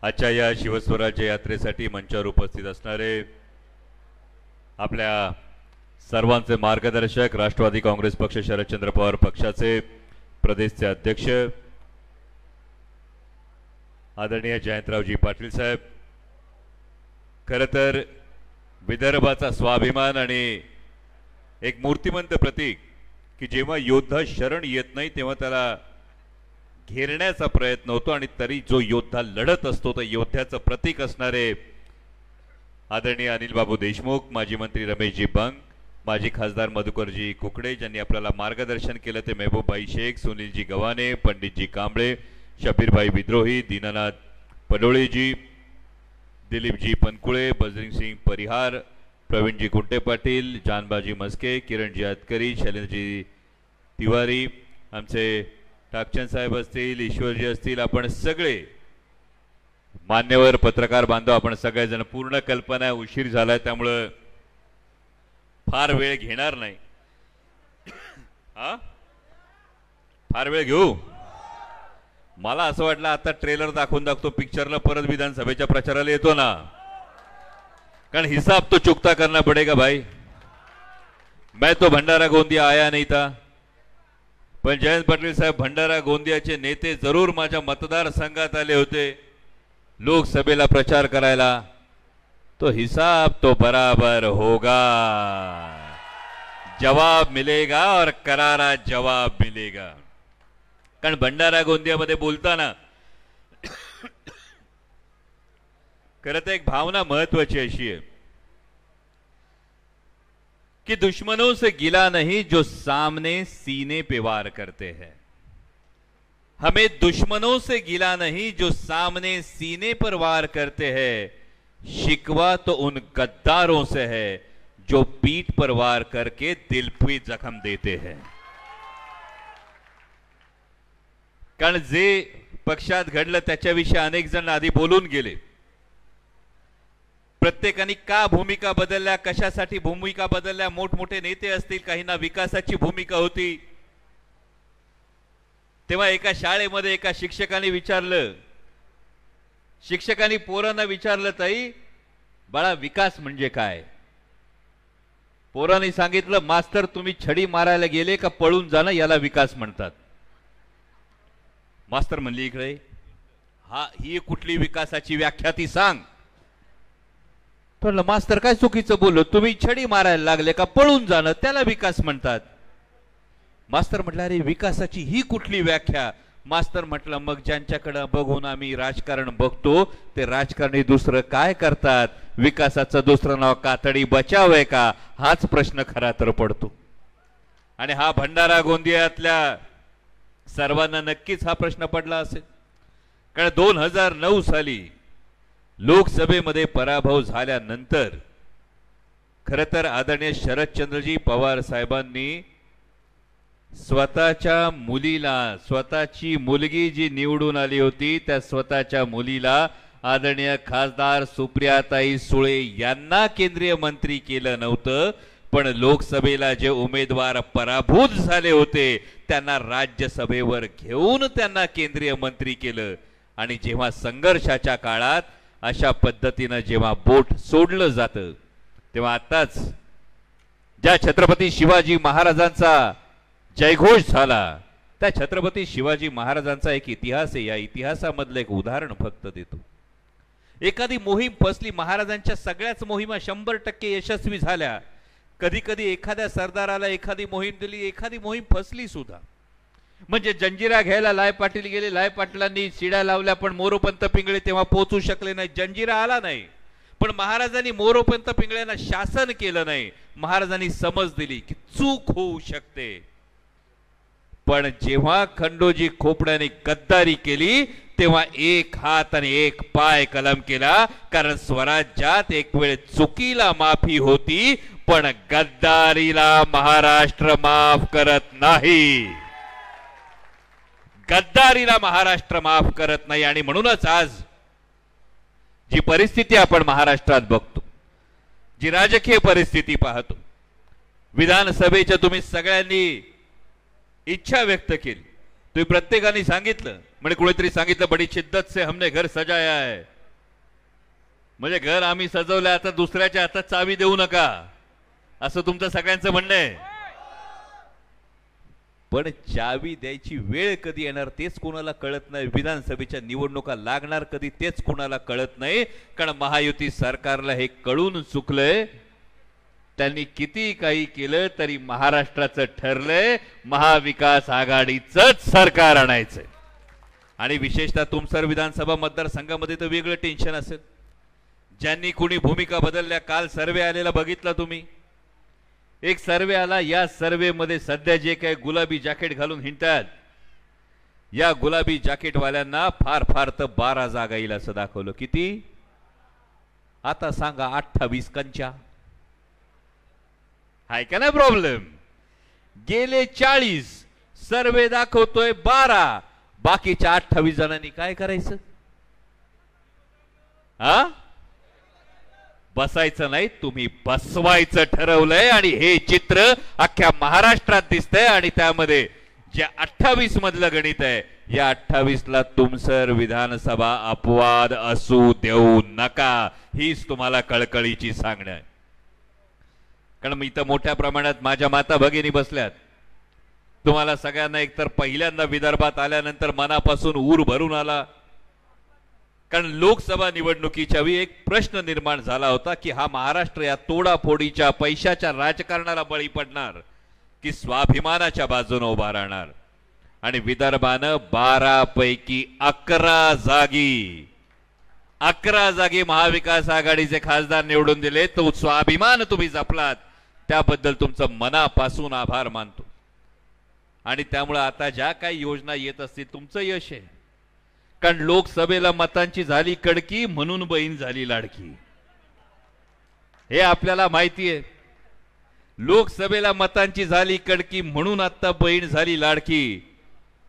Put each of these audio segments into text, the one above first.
आजच्या या शिवस्वराज्य यात्रेसाठी मंचावर उपस्थित असणारे आपल्या सर्वांचे मार्गदर्शक राष्ट्रवादी काँग्रेस पक्ष शरदचंद्र पवार पक्षाचे प्रदेशचे अध्यक्ष आदरणीय जयंतरावजी पाटील साहेब, खरं तर विदर्भाचा स्वाभिमान आणि एक मूर्तिमंत प्रतीक की जेव्हा योद्धा शरण येत नाही तेव्हा त्याला घेरण्याचा प्रयत्न होतो आणि तरी जो योद्धा लढत असतो तर योद्ध्याचं प्रतीक असणारे आदरणीय अनिल बाबू देशमुख, माजी मंत्री रमेशजी बंग, माजी खासदार मधुकरजी कुकडे ज्यांनी आपल्याला मार्गदर्शन केलं ते महबूबभाई शेख, सुनीलजी गव्हाणे, पंडितजी कांबळे, शबीरभाई विद्रोही, दीनानाथ पडोळेजी, दिलीपजी पनकुळे, बजरंगसिंग परिहार, प्रवीणजी कुंटे पाटील, जानबाजी मस्के, किरणजी अतकरी, शैलेंद्रजी तिवारी, आमचे टाकचंद साहेब असतील, ईश्वरजी असतील, आपण सगळे मान्यवर पत्रकार बांधव आपण सगळेजण पूर्ण कल्पना उशीर झालाय त्यामुळे फार वेळ घेणार नाही. फार वेळ घेऊ मला असं वाटलं आता ट्रेलर दाखवून दाखवतो पिक्चरला परत विधानसभेच्या प्रचाराला येतो ना, कारण हिसाब तो चुकता करना पड़ेगा भाई. मैं तो भंडारा गोंदिया आया नहीं था, पण जयंत पाटील साहेब भंडारा गोंदियाचे नेते जरूर माझ्या मतदारसंघात आले होते लोकसभेला प्रचार करायला. तो हिसाब तो बराबर होगा, जवाब मिलेगा और करारा जवाब मिलेगा. कारण भंडारा गोंदियामध्ये बोलताना खरं तर एक भावना महत्वाची अशी आहे कि दुश्मनों से गिला नहीं जो सामने सीने पे वार करते हैं. हमें दुश्मनों से गिला नहीं जो सामने सीने पर वार करते हैं. शिकवा तो उन गद्दारों से है जो पीठ पर वार करके दिल पे जख्म देते हैं. कारण जे पक्षात घडलं त्याच्याविषयी अनेक जण आधी बोलून गेले. प्रत्येकाने का भूमिका बदलल्या, कशासाठी भूमिका बदलल्या, मोठमोठे नेते असतील, काहींना विकासाची भूमिका होती. तेव्हा एका शाळेमध्ये एका शिक्षकाने विचारलं, शिक्षकांनी पोरांना विचारलं, ताई बाळा विकास म्हणजे काय? पोरांनी सांगितलं, मास्तर तुम्ही छडी मारायला गेले का पळून जाणं याला विकास म्हणतात. मास्तर म्हणले, इकडे ही कुठली विकासाची व्याख्या ती सांग. तर मास्तर काय चुकीचं बोललो, तुम्ही छडी मारायला लागले का पळून जाणं त्याला विकास म्हणतात. मास्तर म्हटलं, अरे विकासाची ही कुठली व्याख्या? मास्तर म्हटलं, मग ज्यांच्याकडे बघून आम्ही राजकारण बघतो ते राजकारणी दुसरं काय करतात? विकासाचं दुसरं नाव कातडी बचाव आहे का? हाच प्रश्न खरा तर पडतो. आणि हा भंडारा गोंदियातल्या सर्वांना नक्कीच हा प्रश्न पडला असेल. कारण 2009 साली लोकसभेमध्ये पराभव झाल्यानंतर खरं तर आदरणीय शरदचंद्रजी पवार साहेबांनी स्वतःच्या मुलीला, स्वतःची मुलगी जी निवडून आली होती त्या स्वतःच्या मुलीला आदरणीय खासदार सुप्रियाताई सुळे यांना केंद्रीय मंत्री केलं नव्हतं, पण लोकसभेला जे उमेदवार पराभूत झाले होते त्यांना राज्यसभेवर घेऊन त्यांना केंद्रीय मंत्री केलं. आणि जेव्हा संघर्षाच्या काळात अशा पद्धतीने जेव्हा बोट सोडलं जातं तेव्हा आताच ज्या छत्रपती शिवाजी महाराजांचा जयघोष झाला त्या छत्रपती शिवाजी महाराजांचा एक इतिहास आहे. या इतिहासामधलं एक उदाहरण फक्त देतो. एखादी मोहीम फसली, महाराजांच्या सगळ्याच मोहिमा 100% यशस्वी झाल्या. कधी कधी एखाद्या सरदाराला एखादी मोहीम दिली, एखादी मोहीम फसली सुद्धा. म्हणजे जंजिरा घ्यायला लाय पाटील गेले, लाय पाटलांनी शिड्या लावल्या पण मोरोपंत पिंगळे तेव्हा पोहोचू शकले नाही, जंजिरा आला नाही. पण महाराजांनी मोरोपंत पिंगळ्यांना शासन केलं नाही. महाराजांनी समज दिली की चूक होऊ शकते. पण जेव्हा खंडोजी खोपड्याने गद्दारी केली तेव्हा एक हात आणि एक पाय कलम केला. कारण स्वराज्यात एक वेळ चुकीला माफी होती पण गद्दारीला महाराष्ट्र माफ करत नाही. गद्दारीला महाराष्ट्र माफ करत नाही. आणि म्हणूनच आज जी परिस्थिती आपण महाराष्ट्रात बघतो, जी राजकीय परिस्थिती पाहतो, विधानसभेच्या तुम्ही सगळ्यांनी इच्छा व्यक्त केली, तुम्ही प्रत्येकाने सांगितलं म्हणजे कुणीतरी सांगितलं बडी शिद्दत से हमने घर सजाया है, म्हणजे घर आम्ही सजवलं, आता दुसऱ्याच्या हातात चावी देऊ नका असं तुमचं सगळ्यांचं म्हणणं आहे. पण चावी द्यायची वेळ कधी येणार तेच कोणाला कळत नाही. विधानसभेच्या निवडणुका लागणार कधी तेच कोणाला कळत नाही. कारण महायुती सरकारला हे कळून चुकलंय. त्यांनी किती काही केलं तरी महाराष्ट्राचं ठरलंय महाविकास आघाडीचंच सरकार आणायचंय. आणि विशेषतः तुमसर विधानसभा मतदारसंघामध्ये तर वेगळं टेन्शन असेल. ज्यांनी कोणी भूमिका बदलल्या, काल सर्वे आलेला बघितला तुम्ही. एक सर्वे आला, या सर्वे मध्ये सध्या जे काही गुलाबी जॅकेट घालून हिंडतात या गुलाबी जॅकेटवाल्यांना फार फार तर 12 जागा येईल असं दाखवलं. किती आता सांगा? 28 कंच्या. हाय का नाही प्रॉब्लेम? गेले 40, सर्वे दाखवतोय 12, बाकीच्या 28 जणांनी काय करायचं? हा, बसायचं नाही, तुम्ही बसवायचं ठरवलंय. आणि हे चित्र अख्ख्या महाराष्ट्रात दिसतंय. आणि त्यामध्ये जे 28 मधलं गणित आहे, या 28ला तुमसर विधानसभा अपवाद असू देऊ नका, हीच तुम्हाला कळकळीची सांगणं आहे. कारण इथं मोठ्या प्रमाणात माझ्या माता भगिनी बसल्यात. तुम्हाला सगळ्यांना एकतर पहिल्यांदा विदर्भात आल्यानंतर मनापासून ऊर भरून आला. कारण लोकसभा निवडणुकीच्या वेळी एक प्रश्न निर्माण झाला होता की हा महाराष्ट्र या तोडाफोडीच्या पैशाच्या राजकारणाला बळी पडणार की स्वाभिमानाच्या बाजूने उभा राहणार. आणि विदर्भानं 12 पैकी 11 जागी महाविकास आघाडीचे खासदार निवडून दिले. तो स्वाभिमान तुम्ही जपलात, त्याबद्दल तुमचं मनापासून आभार मानतो. आणि त्यामुळे आता ज्या काही योजना येत असतील तुमचं यश आहे. कारण लोकसभेला मतांची झाली कडकी म्हणून बहीण झाली लाडकी, हे आपल्याला माहिती आहे. लोकसभेला मतांची झाली कडकी म्हणून आता बहीण झाली लाडकी.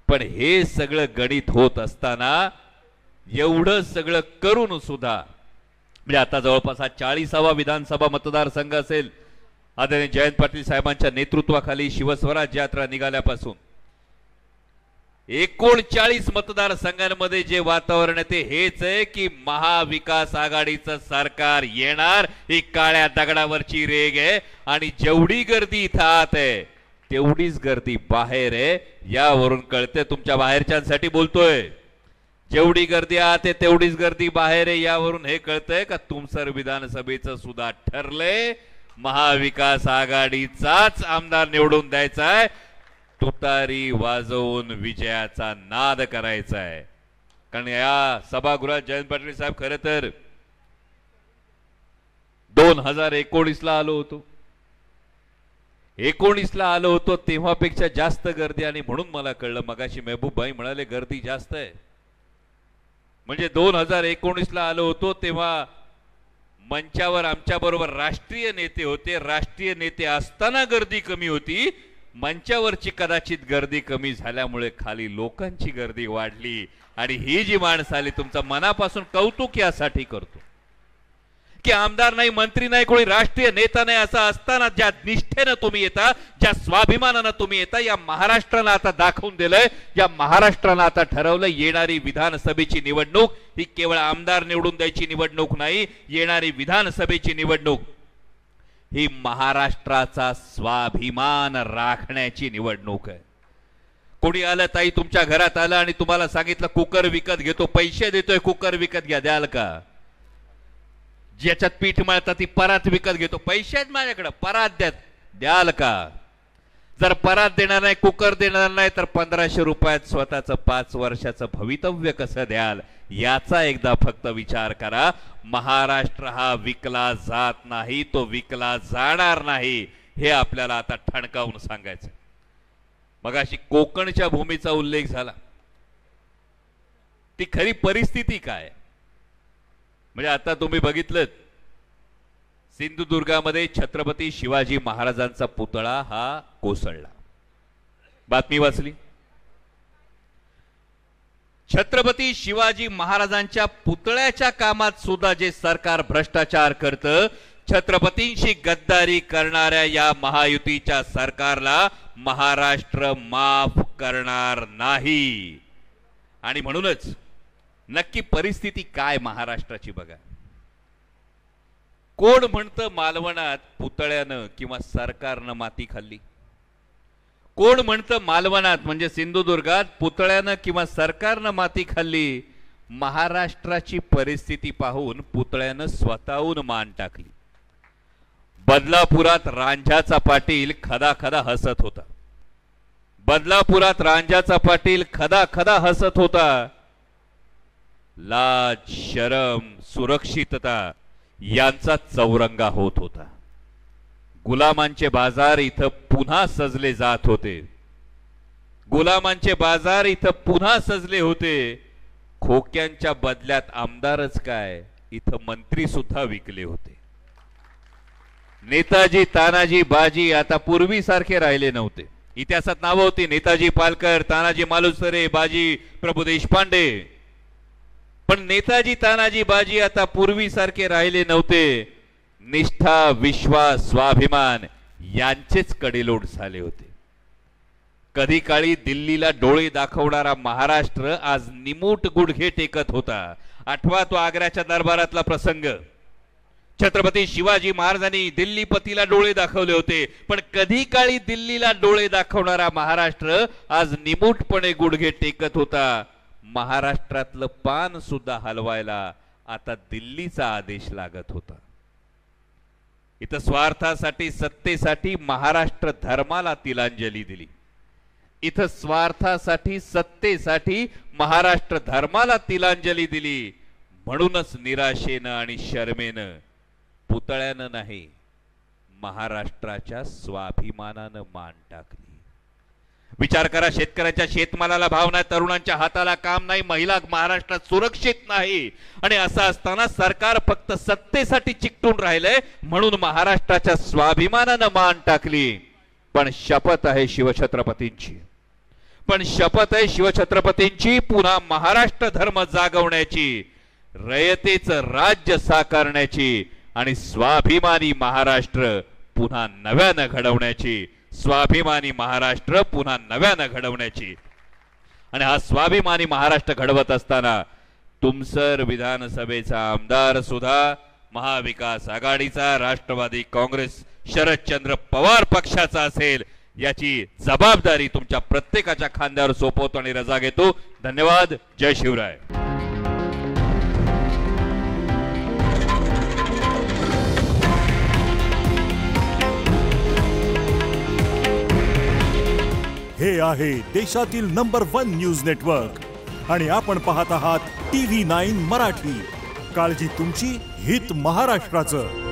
पण हे सगळं गणित होत असताना एवढं सगळं करून सुद्धा म्हणजे आता जवळपास 40वा विधानसभा मतदारसंघ असेल. आदरणीय जयंत पाटील साहेबांच्या नेतृत्वाखाली शिवस्वराज यात्रा निघाल्यापासून 39 मतदारसंघांमध्ये जे वातावरण आहे ते हेच आहे की महाविकास आघाडीचं सरकार येणार. ही काळ्या दगडावरची रेग आहे. आणि जेवढी गर्दी इथं आत आहे तेवढीच गर्दी बाहेर आहे. यावरून कळते, तुमच्या बाहेरच्यांसाठी बोलतोय, जेवढी गर्दी आत आहे तेवढीच गर्दी बाहेर आहे. यावरून हे कळतंय का तुमसर विधानसभेचं सुद्धा ठरलंय महाविकास आघाडीचाच आमदार निवडून द्यायचा आहे. तुतारी वाजवून विजयाचा नाद करायचा आहे. कारण या सभागृहात जयंत पाटील साहेब खरं तर 2019ला आलो होतो. 19ला आलो होतो तेव्हापेक्षा जास्त गर्दी. आणि म्हणून मला कळलं, मगाशी महबूब भाई म्हणाले गर्दी जास्त आहे. म्हणजे 2019ला आलो होतो तेव्हा मंचावर आमच्या बरोबर राष्ट्रीय नेते होते. राष्ट्रीय नेते असताना गर्दी कमी होती. मंचावरची कदाचित गर्दी कमी झाल्यामुळे खाली लोकांची गर्दी वाढली. आणि ही जी माणसं आली, तुमचं मनापासून कौतुक यासाठी करतो की आमदार नाही, मंत्री नाही, कोणी राष्ट्रीय नेता नाही असं असताना ज्या निष्ठेनं तुम्ही येता, ज्या स्वाभिमानानं तुम्ही येता, या महाराष्ट्राला आता दाखवून दिलंय, या महाराष्ट्राला आता ठरवलं येणारी विधानसभेची निवडणूक ही केवळ आमदार निवडून द्यायची निवडणूक नाही. येणारी विधानसभेची निवडणूक ही महाराष्ट्राचा स्वाभिमान राखण्याची निवडणूक आहे. कोणी आलं ताई तुमच्या घरात आलं आणि तुम्हाला सांगितलं कुकर विकत घेतो, पैसे देतोय, कुकर विकत घ्या, द्याल का? ज्याच्यात पीठ मळतात ती परात विकत घेतो, पैसे आहेत माझ्याकडे, परात द्याल का? जर परात देणार नाही, कुकर देणार नाही, तर 1500 रुपयात स्वतःचं 5 वर्षाचं भवितव्य कसं द्याल? याचा एकदा फक्त विचार करा. महाराष्ट्र हा विकला जात नाही, तो विकला जाणार नाही, हे आपल्याला आता ठणकावून सांगायचं. मगाशी कोकणच्या भूमीचा उल्लेख झाला. ती खरी परिस्थिती काय? म्हणजे आता तुम्ही बघितलं, सिंधुदुर्गामध्ये छत्रपती शिवाजी महाराजांचा पुतळा हा कोसळला. बातमी वाचली. छत्रपती शिवाजी महाराजांच्या पुतळ्याच्या कामात सुद्धा जे सरकार भ्रष्टाचार करतं, छत्रपतींशी गद्दारी करणाऱ्या या महायुतीच्या सरकारला महाराष्ट्र माफ करणार नाही. आणि म्हणूनच नक्की परिस्थिती काय महाराष्ट्राची बघा. कोण म्हणतं मालवणात पुतळ्यानं किंवा सरकारनं माती खाल्ली? कोण म्हणतं मालवणात म्हणजे सिंधुदुर्गात पुतळ्यानं किंवा सरकारनं माती खाल्ली? महाराष्ट्राची परिस्थिती पाहून पुतळ्यानं स्वतःहून मान टाकली. बदलापुरात रांझाचा पाटील खदा खदा हसत होता. बदलापुरात रांझाचा पाटील खदा खदा हसत होता. लाज, शरम, सुरक्षितता यांचा चौरंगा होत होता. गुलामांचे बाजार इथं पुन्हा सजले जात होते. गुलामांचे बाजार इथं पुन्हा सजले होते. खोक्यांच्या बदल्यात आमदारच काय, इथं मंत्री सुद्धा विकले होते. नेताजी, तानाजी, बाजी आता पूर्वीसारखे राहिले नव्हते. इतिहासात नावं होती नेताजी पालकर, तानाजी मालुसरे, बाजी प्रभू देशपांडे. पण नेताजी, तानाजी, बाजी आता पूर्वीसारखे राहिले नव्हते. निष्ठा, विश्वास, स्वाभिमान यांचेच कडेलोट झाले होते. कधी काळी दिल्लीला डोळे दाखवणारा महाराष्ट्र आज निमूट गुडघे टेकत होता. आठवा तो आग्र्याच्या दरबारातला प्रसंग. छत्रपती शिवाजी महाराजांनी दिल्लीपतीला डोळे दाखवले होते, पण कधी काळी दिल्लीला डोळे दाखवणारा महाराष्ट्र आज निमूटपणे गुडघे टेकत होता. महाराष्ट्रातलं पान सुद्धा हलवायला आता दिल्लीचा आदेश लागत होता. इथं स्वार्थासाठी, सत्तेसाठी महाराष्ट्र धर्माला तिलांजली दिली. इथं स्वार्थासाठी, सत्तेसाठी महाराष्ट्र धर्माला तिलांजली दिली. म्हणूनच निराशेनं आणि शर्मेनं, पुतळ्यानं नाही, महाराष्ट्राच्या स्वाभिमानानं मान टाकली. विचार करा, शेतकऱ्याच्या शेतमालाला भाव नाही, तरुणांच्या हाताला काम नाही, महिला महाराष्ट्रात सुरक्षित नाही. आणि असं असताना सरकार फक्त सत्तेसाठी चिकटून राहिलंय म्हणून महाराष्ट्राच्या स्वाभिमानानं मान टाकली. पण शपथ आहे शिवछत्रपतींची, पण शपथ आहे शिवछत्रपतींची पुन्हा महाराष्ट्र धर्म जागवण्याची, रयतेचं राज्य साकारण्याची आणि स्वाभिमानी महाराष्ट्र पुन्हा नव्यानं घडवण्याची. स्वाभिमानी महाराष्ट्र पुन्हा नव्यानं घडवण्याची. आणि हा स्वाभिमानी महाराष्ट्र घडवत असताना तुमसर विधानसभेचा आमदार सुद्धा महाविकास आघाडीचा, राष्ट्रवादी काँग्रेस, शरदचंद्र पवार पक्षाचा असेल, याची जबाबदारी तुमच्या प्रत्येकाच्या खांद्यावर सोपवतो आणि रजा घेतो. धन्यवाद. जय शिवराय. हे आहे देशातील नंबर 1 न्यूज नेटवर्क आणि आपण पाहत आहात TV9 मराठी. काळजी तुमची, हित महाराष्ट्राचं.